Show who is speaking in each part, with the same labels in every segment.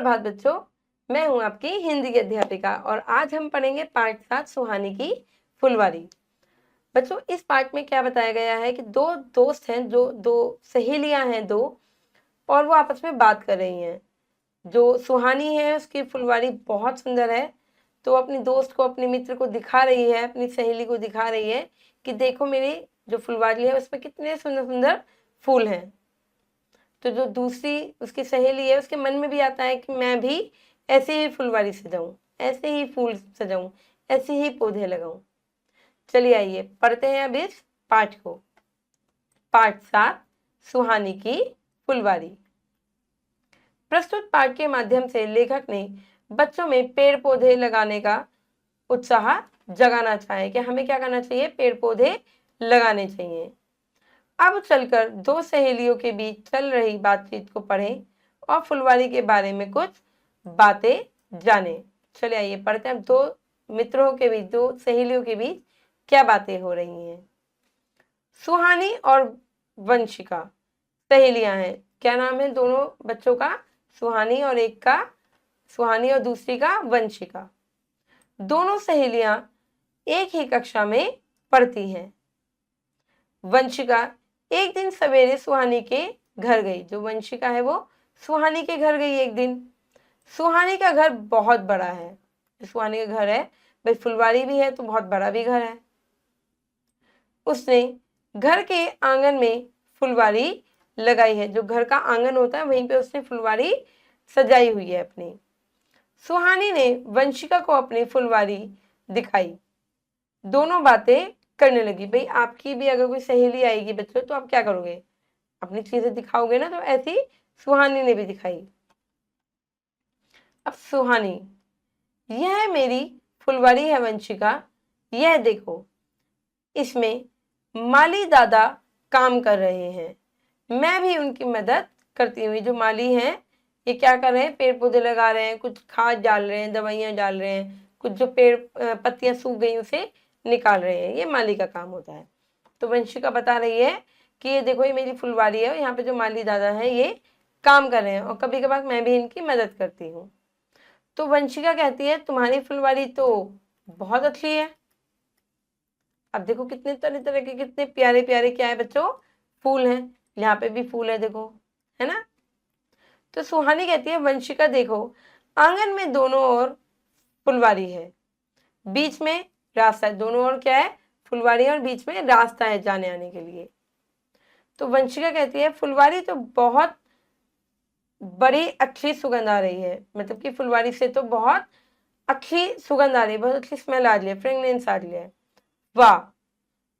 Speaker 1: सुप्रभात बच्चों, मैं हूं आपकी हिंदी की अध्यापिका और आज हम पढ़ेंगे पाठ 7 सुहानी की फुलवारी। बच्चों, इस पाठ में क्या बताया गया है कि दो दोस्त हैं, जो दो सहेलियां हैं दो, और वो आपस में बात कर रही हैं। जो सुहानी है उसकी फुलवारी बहुत सुंदर है, तो अपनी दोस्त को, अपने मित्र को दिखा रही है, अपनी सहेली को दिखा रही है कि देखो मेरी जो फुलवारी है उसमें कितने सुंदर सुंदर फूल हैं। तो जो दूसरी उसकी सहेली है उसके मन में भी आता है कि मैं भी ऐसे ही फुलवारी सजाऊं, ऐसे ही फूल सजाऊं, ऐसे ही पौधे लगाऊं। चलिए आइए पढ़ते हैं अब इस पाठ को। पाठ 7 सुहानी की फुलवारी। प्रस्तुत पाठ के माध्यम से लेखक ने बच्चों में पेड़ पौधे लगाने का उत्साह जगाना चाहे कि हमें क्या करना चाहिए, पेड़ पौधे लगाने चाहिए। अब चलकर दो सहेलियों के बीच चल रही बातचीत को पढ़ें और फुलवारी के बारे में कुछ बातें जानें। चलिए आइए पढ़ते हैं। दो मित्रों के बीच, दो सहेलियों के बीच क्या बातें हो रही हैं। सुहानी और वंशिका सहेलियां हैं। क्या नाम है दोनों बच्चों का? सुहानी और एक का, सुहानी और दूसरी का वंशिका। दोनों सहेलियां एक ही कक्षा में पढ़ती हैं। वंशिका एक दिन सवेरे सुहानी के घर गई। जो वंशिका है वो सुहानी के घर गई एक दिन। सुहानी का घर बहुत बड़ा है। सुहानी का घर है, भाई फुलवारी भी है तो बहुत बड़ा भी घर है। उसने घर के आंगन में फुलवारी लगाई है। जो घर का आंगन होता है वहीं पे उसने फुलवारी सजाई हुई है अपनी। सुहानी ने वंशिका को अपनी फुलवारी दिखाई। दोनों बातें करने लगी। भाई आपकी भी अगर कोई सहेली आएगी बच्चों तो आप क्या करोगे, अपनी चीजें दिखाओगे ना, तो ऐसी सुहानी ने भी दिखाई। अब सुहानी, यह मेरी फुलवारी है वंशिका, यह देखो, इसमें माली दादा काम कर रहे हैं, मैं भी उनकी मदद करती हुई। जो माली हैं ये क्या कर रहे हैं, पेड़ पौधे लगा रहे हैं, कुछ खाद डाल रहे हैं, दवाइयां डाल रहे हैं, कुछ जो पेड़ पत्तियां सूख गई उसे निकाल रहे हैं। ये माली का काम होता है। तो वंशिका बता रही है कि ये देखो, ये मेरी फुलवारी है, यहाँ पे जो माली दादा है ये काम कर रहे हैं और कभी कभार मैं भी इनकी मदद करती हूँ। तो वंशिका कहती है तुम्हारी फुलवारी तो बहुत अच्छी है। अब देखो कितने तरह तरह के, कितने प्यारे प्यारे क्या है बच्चों, फूल हैं। यहाँ पे भी फूल है देखो, है ना। तो सुहानी कहती है वंशिका देखो, आंगन में दोनों ओर फुलवारी है, बीच में रास्ता है। दोनों ओर क्या है, फुलवारी है और बीच में रास्ता है जाने आने के लिए। तो वंशिका कहती है फुलवारी तो बहुत बड़ी अच्छी सुगंध आ रही है, मतलब कि फुलवारी से तो बहुत अच्छी सुगंध आ रही है, बहुत अच्छी स्मेल आ रही है, फ्रेगनेंस आ रही है। वाह,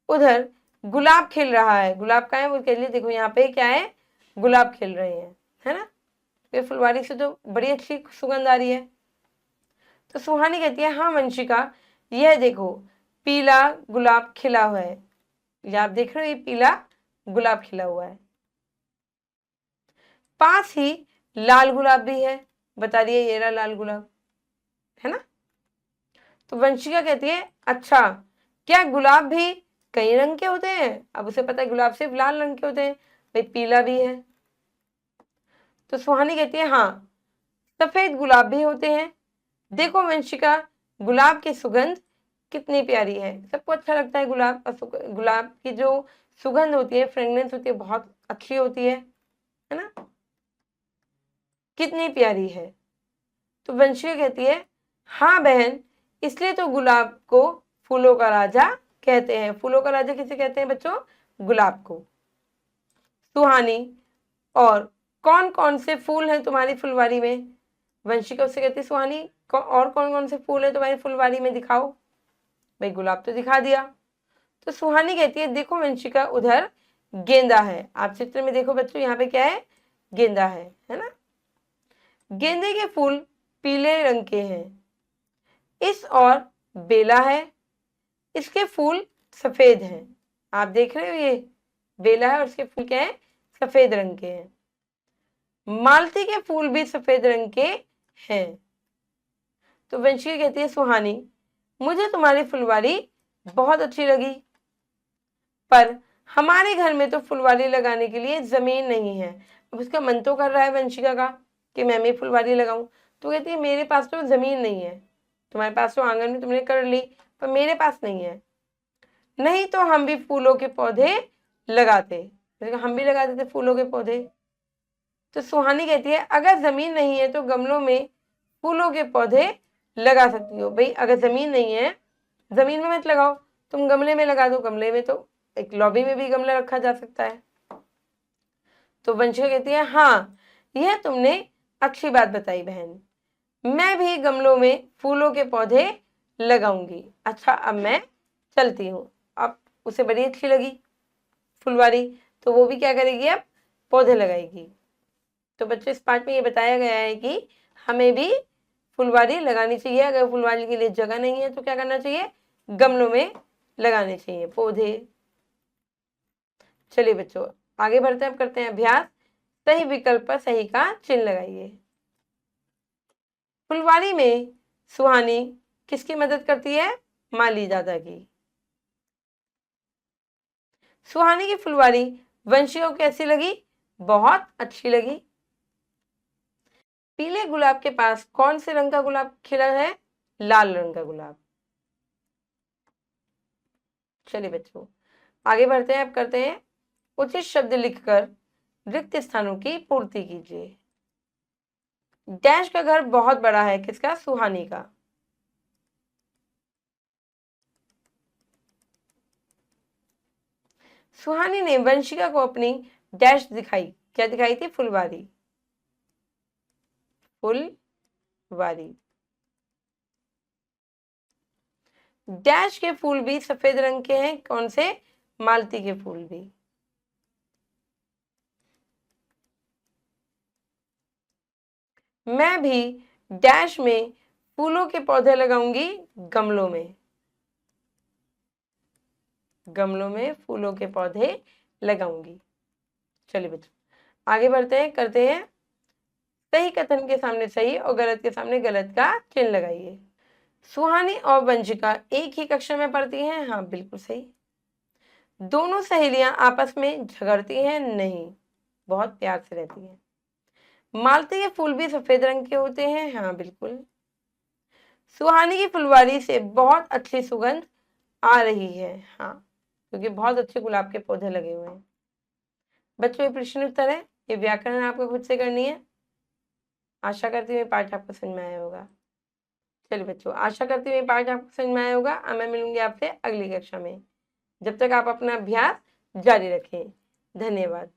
Speaker 1: उधर गुलाब खिल रहा है। गुलाब का है वो, कह लिए देखो यहाँ पे क्या है, गुलाब खिल रहे हैं, है ना। ये फुलवारी से तो बड़ी अच्छी सुगंध आ रही है। तो सुहानी कहती है हाँ वंशिका, यह देखो पीला गुलाब खिला हुआ है। ये आप देख रहे हो, ये पीला गुलाब खिला हुआ है। पास ही लाल गुलाब भी है, बता दिए ये रहा लाल गुलाब, है ना। तो वंशिका कहती है अच्छा, क्या गुलाब भी कई रंग के होते हैं? अब उसे पता है गुलाब सिर्फ लाल रंग के होते हैं, भाई पीला भी है। तो सुहानी कहती है हाँ, सफेद गुलाब भी होते हैं। देखो वंशिका, गुलाब की सुगंध कितनी प्यारी है। सबको अच्छा लगता है गुलाब, गुलाब की जो सुगंध होती है, फ्रेगनेंस होती है, बहुत अच्छी होती है ना, कितनी प्यारी है। तो वंशिका कहती है हाँ बहन, इसलिए तो गुलाब को फूलों का राजा कहते हैं। फूलों का राजा किसे कहते हैं बच्चों? गुलाब को। सुहानी, और कौन कौन से फूल हैं तुम्हारी फुलवारी में? वंशिका उससे कहती है सुहानी, और कौन कौन से फूल है तुम्हारी फुलवारी में दिखाओ। भाई गुलाब तो दिखा दिया। तो सुहानी कहती है देखो वंशिका, उधर गेंदा है। आप चित्र में देखो बच्चों, यहाँ पे क्या है, गेंदा है ना। गेंदे के फूल पीले रंग के हैं। इस और बेला है, इसके फूल सफेद हैं। आप देख रहे हो, ये बेला है और इसके फूल क्या है, सफेद रंग के हैं। मालती के फूल भी सफेद रंग के हैं। तो वंशिका कहती है सुहानी, मुझे तुम्हारी फुलवारी बहुत अच्छी लगी, पर हमारे घर में तो फुलवारी लगाने के लिए जमीन नहीं है। अब उसका मन तो कर रहा है वंशिका का कि मैं भी फुलवारी लगाऊं। तो कहती है मेरे पास तो ज़मीन नहीं है, तुम्हारे पास तो आंगन में तुमने कर ली, पर मेरे पास नहीं है। नहीं तो हम भी फूलों के पौधे लगाते, हम भी लगा देते फूलों के पौधे। तो सुहानी कहती है अगर जमीन नहीं है तो गमलों में फूलों के पौधे लगा सकती हो। भाई अगर जमीन नहीं है, जमीन में मत लगाओ, तुम गमले में लगा दो। गमले में तो एक लॉबी में भी गमला रखा जा सकता है। तो वंशिका कहती है हाँ, यह तुमने अच्छी बात बताई बहन, मैं भी गमलों में फूलों के पौधे लगाऊंगी। अच्छा अब मैं चलती हूँ। अब उसे बड़ी अच्छी लगी फुलवारी, तो वो भी क्या करेगी, अब पौधे लगाएगी। तो बच्चों इस पार्ट में ये बताया गया है कि हमें भी फुलवारी लगानी चाहिए। अगर फुलवारी के लिए जगह नहीं है तो क्या करना चाहिए, गमलों में लगाने चाहिए पौधे। चलिए बच्चों आगे बढ़ते हैं, अब करते हैं अभ्यास। सही विकल्प पर सही का चिन्ह लगाइए। फुलवारी में सुहानी किसकी मदद करती है, माली दादा की। सुहानी की फुलवारी वंशिका को कैसी लगी, बहुत अच्छी लगी। पीले गुलाब के पास कौन से रंग का गुलाब खिला है, लाल रंग का गुलाब। चलिए बच्चों आगे बढ़ते हैं, अब करते हैं उचित शब्द लिखकर रिक्त स्थानों की पूर्ति कीजिए। डैश का घर बहुत बड़ा है, किसका, सुहानी का। सुहानी ने वंशिका को अपनी डैश दिखाई, क्या दिखाई थी, फुलवारी, फुलवारी। डैश के फूल भी सफेद रंग के हैं, कौन से, मालती के फूल भी। मैं भी डैश में फूलों के पौधे लगाऊंगी, गमलों में, गमलों में फूलों के पौधे लगाऊंगी। चलिए बच्चों आगे बढ़ते हैं, करते हैं सही कथन के सामने सही और गलत के सामने गलत का चिन्ह लगाइए। सुहानी और वंशिका एक ही कक्षा में पढ़ती हैं, हाँ बिल्कुल सही। दोनों सहेलियां आपस में झगड़ती हैं, नहीं, बहुत प्यार से रहती हैं। मालती के फूल भी सफेद रंग के होते हैं, हाँ बिल्कुल। सुहानी की फुलवारी से बहुत अच्छी सुगंध आ रही है, हाँ, क्योंकि बहुत अच्छे गुलाब के पौधे लगे हुए हैं। बच्चों ये प्रश्न उत्तर है, ये व्याकरण आपको खुद से करनी है। आशा करती हूँ ये पाठ आपको समझ में आया होगा। चलिए बच्चों आशा करती हूँ ये पाठ आपको समझ में आया होगा। अब मैं मिलूंगी आपसे अगली कक्षा में। जब तक आप अपना अभ्यास जारी रखें। धन्यवाद।